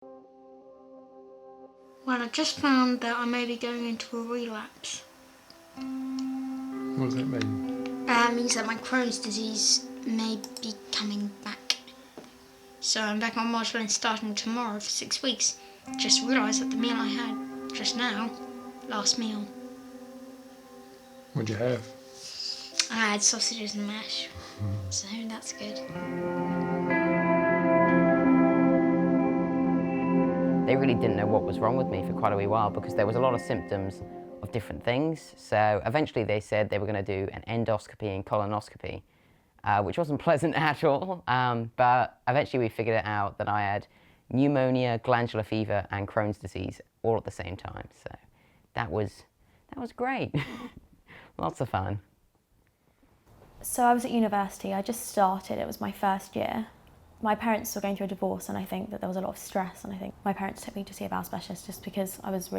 Well, I just found that I may be going into a relapse. What does that mean? It means that my Crohn's disease may be coming back. So I'm back on modulin starting tomorrow for 6 weeks. Just realised that the meal I had just now, last meal, What'd you have? I had sausages and mash. So that's good. They really didn't know what was wrong with me for quite a wee while because there was a lot of symptoms of different things. So eventually they said they were going to do an endoscopy and colonoscopy, which wasn't pleasant at all. But eventually we figured it out that I had pneumonia, glandular fever, and Crohn's disease all at the same time. So that was great. Lots of fun. So I was at university, I just started, it was my first year. My parents were going through a divorce and I think that there was a lot of stress, and I think my parents took me to see a bowel specialist just because I was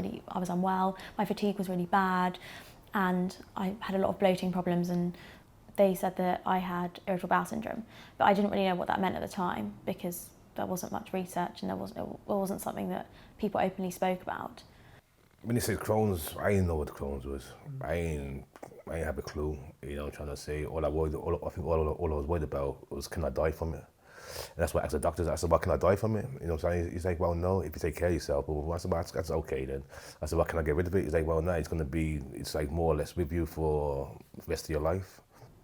unwell, my fatigue was really bad and I had a lot of bloating problems, and they said that I had irritable bowel syndrome. But I didn't really know what that meant at the time because there wasn't much research and it wasn't something that people openly spoke about. When you say Crohn's, I didn't know what Crohn's was. I ain't have a clue, you know, trying to say. All I was worried about was, can I die from it? And that's what I asked the doctors. I said, well, can I die from it? You know what I'm saying? He's like, well, no, if you take care of yourself. But I said, well, that's okay then. I said, well, can I get rid of it? He's like, well, no, it's like more or less with you for the rest of your life.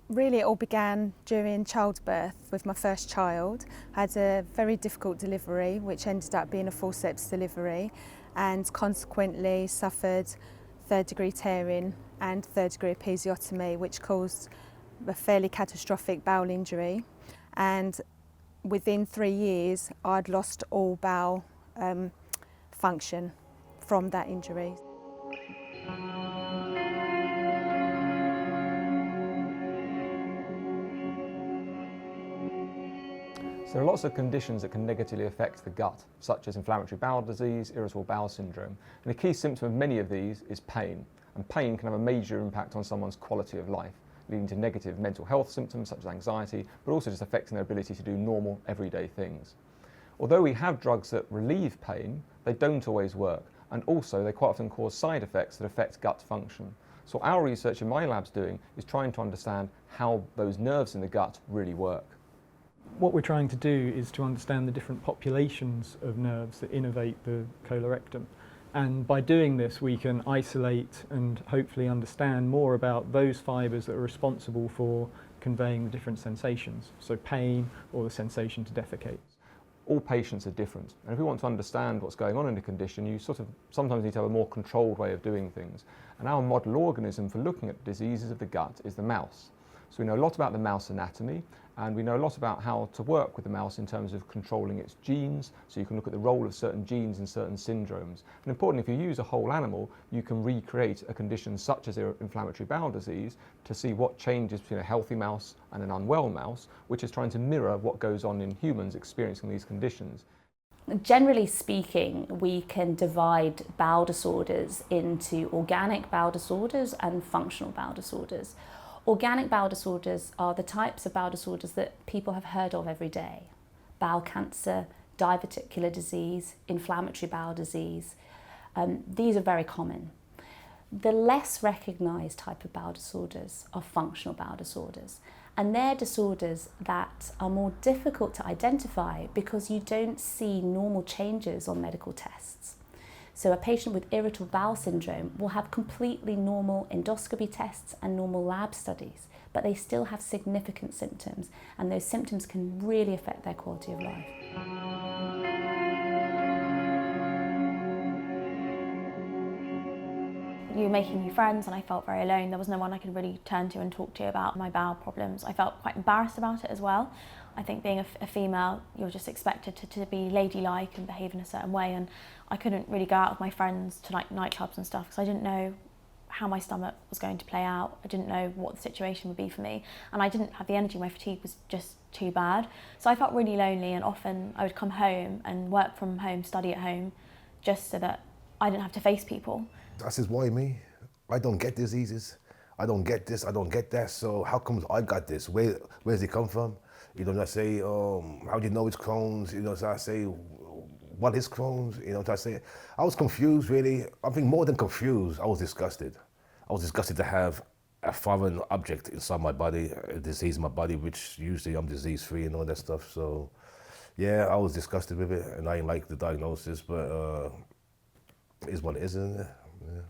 Really, it all began during childbirth with my first child. I had a very difficult delivery, which ended up being a forceps delivery, and consequently suffered third-degree tearing and third-degree episiotomy, which caused a fairly catastrophic bowel injury. And within 3 years, I'd lost all bowel function from that injury. So there are lots of conditions that can negatively affect the gut, such as inflammatory bowel disease, irritable bowel syndrome. And the key symptom of many of these is pain. And pain can have a major impact on someone's quality of life, leading to negative mental health symptoms such as anxiety, but also just affecting their ability to do normal, everyday things. Although we have drugs that relieve pain, they don't always work. And also, they quite often cause side effects that affect gut function. So our research in my lab's doing is trying to understand how those nerves in the gut really work. What we're trying to do is to understand the different populations of nerves that innervate the colorectum. And by doing this, we can isolate and hopefully understand more about those fibres that are responsible for conveying the different sensations, so pain or the sensation to defecate. All patients are different, and if we want to understand what's going on in a condition, you sometimes need to have a more controlled way of doing things. And our model organism for looking at diseases of the gut is the mouse. So we know a lot about the mouse anatomy, and we know a lot about how to work with the mouse in terms of controlling its genes, so you can look at the role of certain genes in certain syndromes. And importantly, if you use a whole animal, you can recreate a condition such as inflammatory bowel disease to see what changes between a healthy mouse and an unwell mouse, which is trying to mirror what goes on in humans experiencing these conditions. Generally speaking, we can divide bowel disorders into organic bowel disorders and functional bowel disorders. Organic bowel disorders are the types of bowel disorders that people have heard of every day. Bowel cancer, diverticular disease, inflammatory bowel disease. These are very common. The less recognised type of bowel disorders are functional bowel disorders. And they're disorders that are more difficult to identify because you don't see normal changes on medical tests. So a patient with irritable bowel syndrome will have completely normal endoscopy tests and normal lab studies, but they still have significant symptoms, and those symptoms can really affect their quality of life. You were making new friends and I felt very alone. There was no one I could really turn to and talk to about my bowel problems. I felt quite embarrassed about it as well. I think being a female, you're just expected to be ladylike and behave in a certain way, and I couldn't really go out with my friends to nightclubs and stuff because I didn't know how my stomach was going to play out. I didn't know what the situation would be for me, and I didn't have the energy. My fatigue was just too bad. So I felt really lonely, and often I would come home and work from home, study at home, just so that I didn't have to face people. I says, why me? I don't get diseases. I don't get this, I don't get that, so how come I got this? Where's it come from? You know, I say, how do you know it's Crohn's? You know, so I say, what is Crohn's? You know what I say? I was confused, really. I think more than confused, I was disgusted. I was disgusted to have a foreign object inside my body, a disease in my body, which usually I'm disease-free and all that stuff. So, yeah, I was disgusted with it, and I didn't like the diagnosis, but it is what it is, isn't it? Yeah.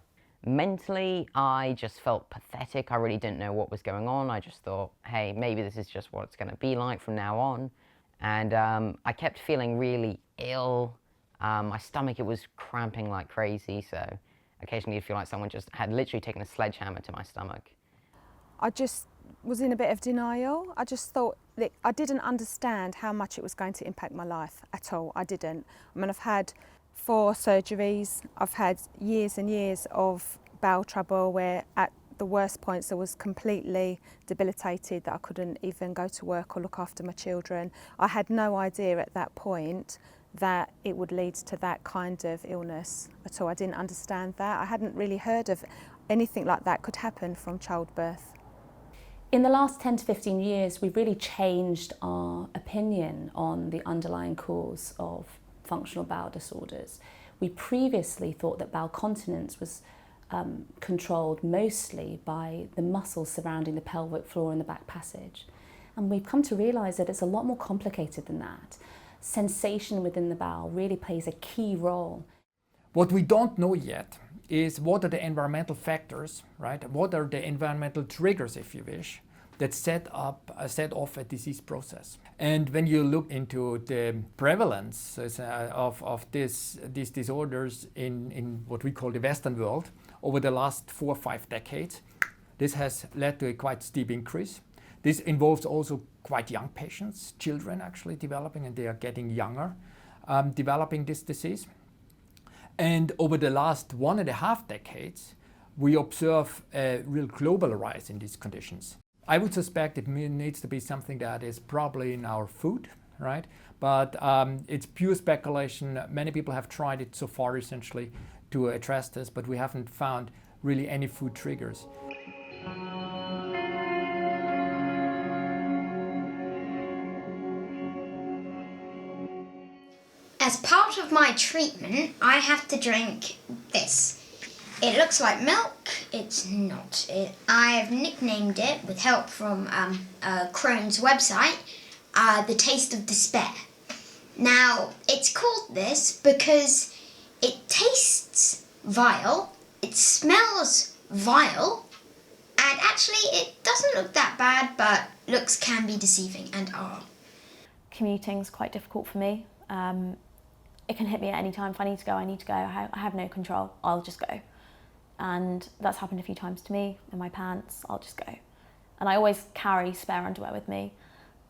Mentally, I just felt pathetic. I really didn't know what was going on. I just thought, hey, maybe this is just what it's going to be like from now on. And I kept feeling really ill. My stomach, it was cramping like crazy, so occasionally you'd feel like someone just had literally taken a sledgehammer to my stomach. I just was in a bit of denial. I just thought that I didn't understand how much it was going to impact my life at all. I didn't. I mean, I've had 4 surgeries. I've had years and years of bowel trouble where at the worst points I was completely debilitated, that I couldn't even go to work or look after my children. I had no idea at that point that it would lead to that kind of illness at all. I didn't understand that. I hadn't really heard of anything like that could happen from childbirth. In the last 10 to 15 years, we've really changed our opinion on the underlying cause of functional bowel disorders. We previously thought that bowel continence was controlled mostly by the muscles surrounding the pelvic floor and the back passage. And we've come to realise that it's a lot more complicated than that. Sensation within the bowel really plays a key role. What we don't know yet is what are the environmental factors, right? What are the environmental triggers, if you wish, that set off a disease process. And when you look into the prevalence of these disorders in what we call the Western world over the last 4 or 5 decades, this has led to a quite steep increase. This involves also quite young patients, children actually developing, and they are getting younger, developing this disease. And over the last 1.5 decades, we observe a real global rise in these conditions. I would suspect it needs to be something that is probably in our food, right? But it's pure speculation. Many people have tried it so far essentially to address this, but we haven't found really any food triggers. As part of my treatment, I have to drink this. It looks like milk, it's not. I have nicknamed it, with help from Crohn's website, the taste of despair. Now, it's called this because it tastes vile, it smells vile, and actually it doesn't look that bad, but looks can be deceiving and are. Commuting's quite difficult for me. It can hit me at any time. If I need to go, I need to go. I have no control. I'll just go. And that's happened a few times to me. In my pants, I'll just go. And I always carry spare underwear with me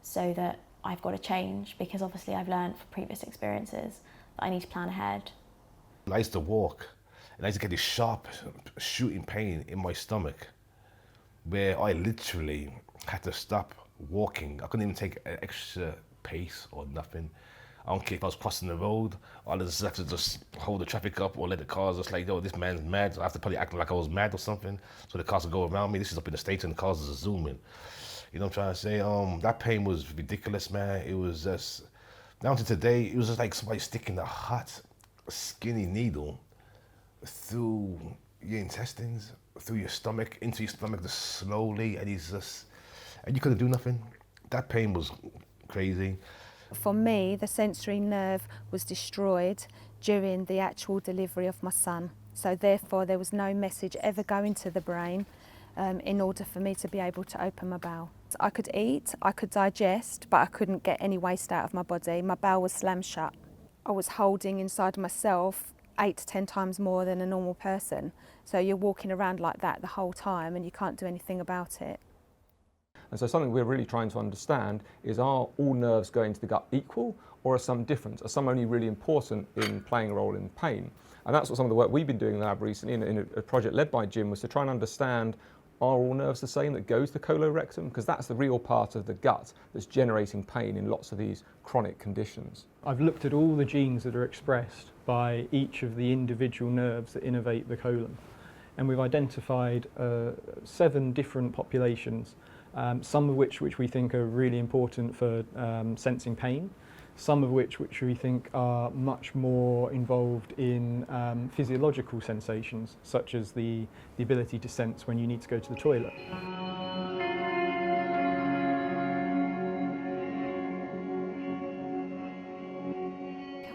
so that I've got to change, because obviously I've learned from previous experiences that I need to plan ahead. I used to walk and I used to get this sharp shooting pain in my stomach where I literally had to stop walking. I couldn't even take an extra pace or nothing. I don't care if I was crossing the road, I just have to just hold the traffic up or let the cars just like, yo, this man's mad. I have to probably act like I was mad or something so the cars will go around me. This is up in the States and the cars are zooming. You know what I'm trying to say? That pain was ridiculous, man. It was just, down to today, it was just like somebody sticking a hot, skinny needle through your intestines, through your stomach, into your stomach, just slowly, and and you couldn't do nothing. That pain was crazy. For me, the sensory nerve was destroyed during the actual delivery of my son. So therefore, there was no message ever going to the brain in order for me to be able to open my bowel. I could eat, I could digest, but I couldn't get any waste out of my body. My bowel was slammed shut. I was holding inside myself 8 to 10 times more than a normal person. So you're walking around like that the whole time and you can't do anything about it. And so something we're really trying to understand is, are all nerves going to the gut equal, or are some different? Are some only really important in playing a role in pain? And that's what some of the work we've been doing in the lab recently in a project led by Jim, was to try and understand, are all nerves the same that goes to colorectum? Because that's the real part of the gut that's generating pain in lots of these chronic conditions. I've looked at all the genes that are expressed by each of the individual nerves that innervate the colon. And we've identified 7 different populations, some of which we think are really important for sensing pain. some of which we think are much more involved in physiological sensations, such as the ability to sense when you need to go to the toilet.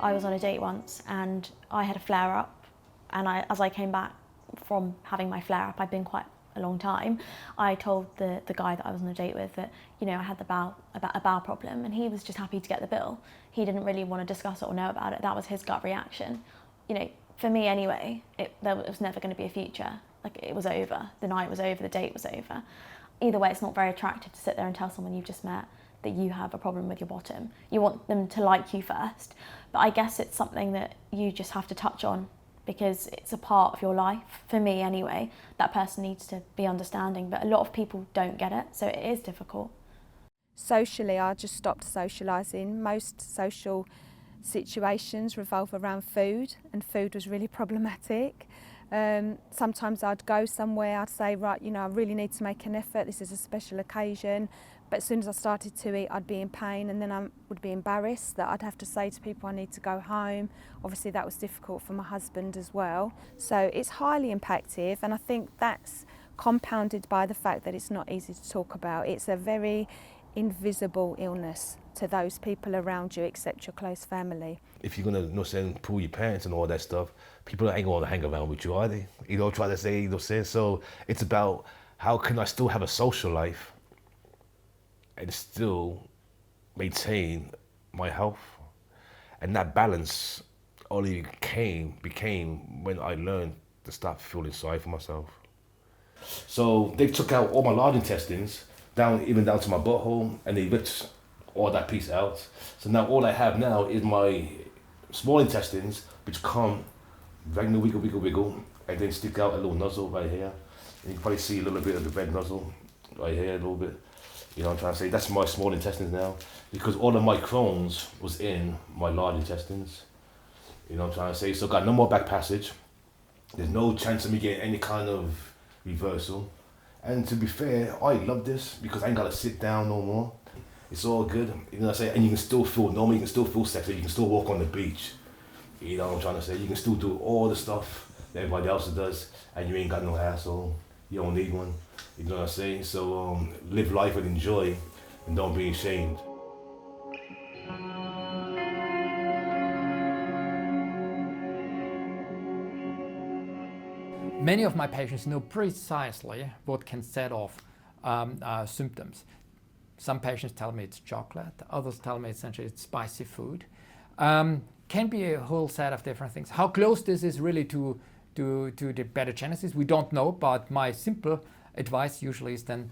I was on a date once and I had a flare-up, and as I came back from having my flare-up, I'd been quite a long time, I told the guy that I was on a date with that, you know, I had a bowel problem, and he was just happy to get the bill. He didn't really want to discuss it or know about it. That was his gut reaction. You know, for me anyway, there was never going to be a future. Like, it was over. The night was over, the date was over. Either way, it's not very attractive to sit there and tell someone you've just met that you have a problem with your bottom. You want them to like you first. But I guess it's something that you just have to touch on because it's a part of your life. For me anyway, that person needs to be understanding, but a lot of people don't get it, so it is difficult. Socially, I just stopped socialising. Most social situations revolve around food, and food was really problematic. Sometimes I'd go somewhere, I'd say, right, you know, I really need to make an effort, this is a special occasion. But as soon as I started to eat, I'd be in pain, and then I would be embarrassed that I'd have to say to people I need to go home. Obviously that was difficult for my husband as well. So it's highly impactive, and I think that's compounded by the fact that it's not easy to talk about. It's a very invisible illness to those people around you except your close family. If you're gonna, you know, say, pull your parents and all that stuff, people ain't gonna hang around with you, are they? You know, try to say, you know, say. So it's about how can I still have a social life and still maintain my health, and that balance only became when I learned to stop feeling sorry for myself. So they took out all my large intestines, even down to my butthole, and they ripped all that piece out. So now all I have now is my small intestines, which come regular wiggle, and then stick out a little nozzle right here. And you can probably see a little bit of the red nozzle right here, a little bit. You know what I'm trying to say? That's my small intestines now, because all of my Crohn's was in my large intestines. You know what I'm trying to say? So got no more back passage. There's no chance of me getting any kind of reversal. And to be fair, I love this because I ain't gotta sit down no more. It's all good, you know what I'm saying? And you can still feel normal, you can still feel sexy, you can still walk on the beach. You know what I'm trying to say? You can still do all the stuff that everybody else does, and you ain't got no hassle. You don't need one, you know what I'm saying? So live life and enjoy, and don't be ashamed. Many of my patients know precisely what can set off symptoms. Some patients tell me it's chocolate, others tell me essentially it's spicy food. Can be a whole set of different things. How close this is really to the beta-genesis, we don't know, but my simple advice usually is then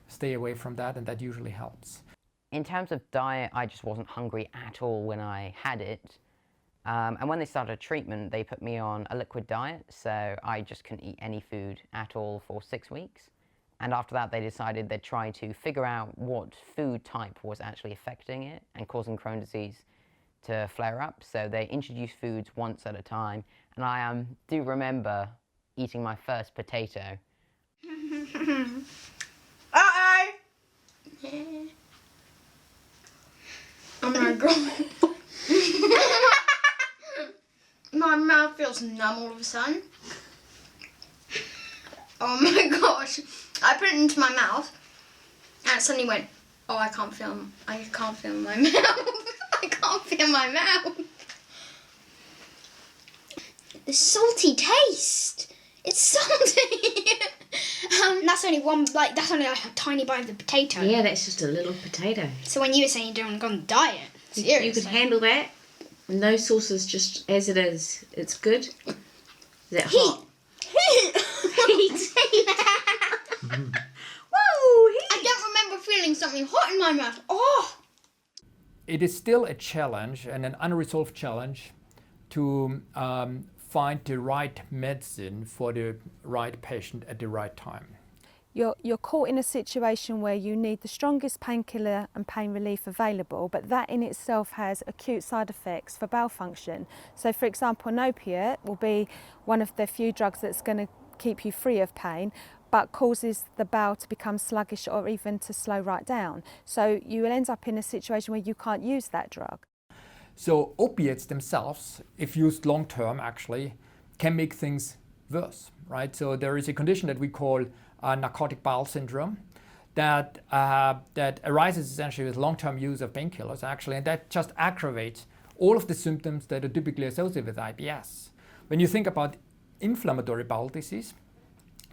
stay away from that, and that usually helps. In terms of diet, I just wasn't hungry at all when I had it. And when they started treatment, they put me on a liquid diet, so I just couldn't eat any food at all for 6 weeks. And after that, they decided they'd try to figure out what food type was actually affecting it and causing Crohn's disease to flare up. So they introduced foods once at a time. And I do remember eating my first potato. Uh-oh! Yeah. Oh my god. My mouth feels numb all of a sudden. Oh my gosh. I put it into my mouth and it suddenly went, oh, I can't feel my mouth. I can't feel my mouth. The salty taste. It's salty. That's only that's only like a tiny bite of the potato. Yeah, that's just a little potato. So when you were saying you don't go on a diet, seriously. You could handle that. No sauces, just as it is. It's good. Is that hot? Heat. Whoa, heat. I don't remember feeling something hot in my mouth. Oh! It is still a challenge and an unresolved challenge to find the right medicine for the right patient at the right time. You're caught in a situation where you need the strongest painkiller and pain relief available, but that in itself has acute side effects for bowel function. So for example, an opiate will be one of the few drugs that's going to keep you free of pain, but causes the bowel to become sluggish or even to slow right down. So you will end up in a situation where you can't use that drug. So opiates themselves, if used long term actually, can make things worse, right? So there is a condition that we call narcotic bowel syndrome that arises essentially with long-term use of painkillers actually, and that just aggravates all of the symptoms that are typically associated with IBS. When you think about inflammatory bowel disease,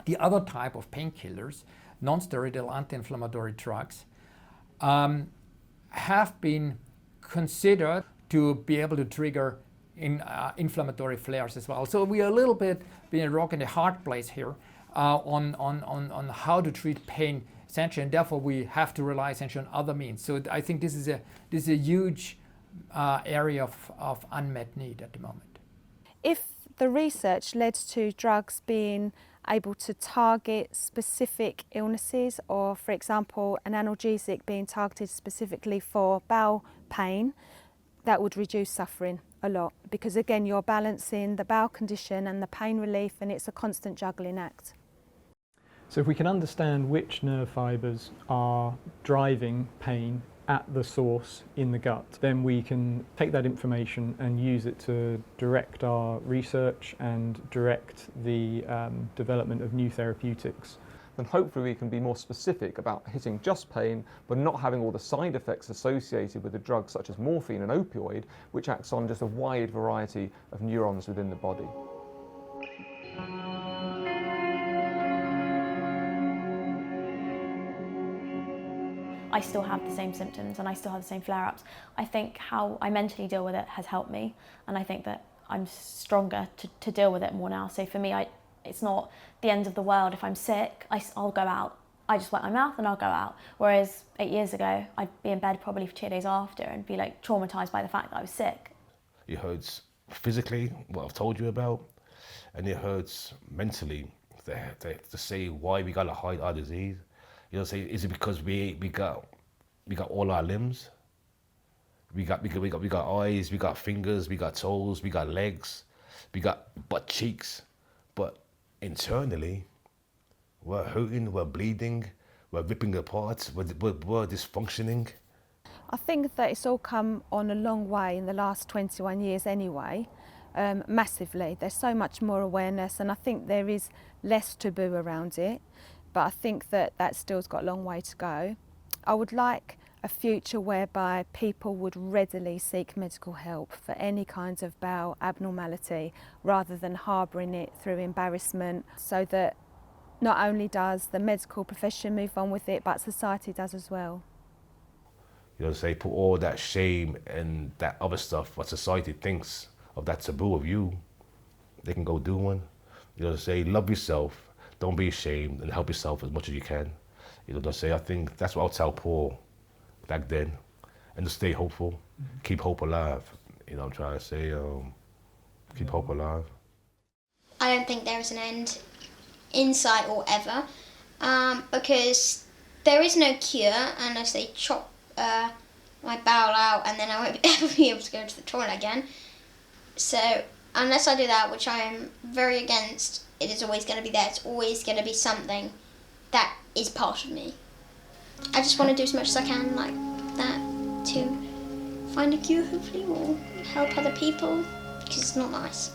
the other type of painkillers, non-steroidal anti-inflammatory drugs, have been considered to be able to trigger inflammatory flares as well. So we are a little bit being a rock in the hard place here on how to treat pain essentially, and therefore we have to rely essentially on other means. So I think this is a huge area of unmet need at the moment. If the research led to drugs being able to target specific illnesses, or for example an analgesic being targeted specifically for bowel pain, that would reduce suffering a lot, because again you're balancing the bowel condition and the pain relief, and it's a constant juggling act. So if we can understand which nerve fibres are driving pain at the source in the gut, then we can take that information and use it to direct our research and direct the development of new therapeutics. Then hopefully we can be more specific about hitting just pain, but not having all the side effects associated with a drug such as morphine and opioid, which acts on just a wide variety of neurons within the body. I still have the same symptoms and I still have the same flare-ups. I think how I mentally deal with it has helped me, and I think that I'm stronger to deal with it more now. So for me, it's not the end of the world. If I'm sick, I'll go out. I just wet my mouth and I'll go out. Whereas 8 years ago, I'd be in bed probably for 2 days after and be like traumatised by the fact that I was sick. It hurts physically, what I've told you about, and it hurts mentally to say why we gotta hide our disease. You know, say, is it because we got all our limbs? We got eyes, we got fingers, we got toes, we got legs, we got butt cheeks, but internally, we're hurting, we're bleeding, we're ripping apart, we're dysfunctioning. I think that it's all come on a long way in the last 21 years anyway, massively. There's so much more awareness, and I think there is less taboo around it. But I think that still's got a long way to go. I would like a future whereby people would readily seek medical help for any kinds of bowel abnormality, rather than harbouring it through embarrassment, so that not only does the medical profession move on with it, but society does as well. You know, say, put all that shame and that other stuff, what society thinks of that taboo of you, they can go do one. You know, say, love yourself. Don't be ashamed and help yourself as much as you can. You know what I'm saying? I think that's what I'll tell Paul back then. And to stay hopeful, keep hope alive. You know what I'm trying to say? Keep hope alive. I don't think there is an end in sight or ever, because there is no cure unless they chop my bowel out, and then I won't ever be able to go to the toilet again. So unless I do that, which I am very against, it is always going to be there. It's always going to be something that is part of me. I just want to do as much as I can like that to find a cure, hopefully, or help other people, because it's not nice.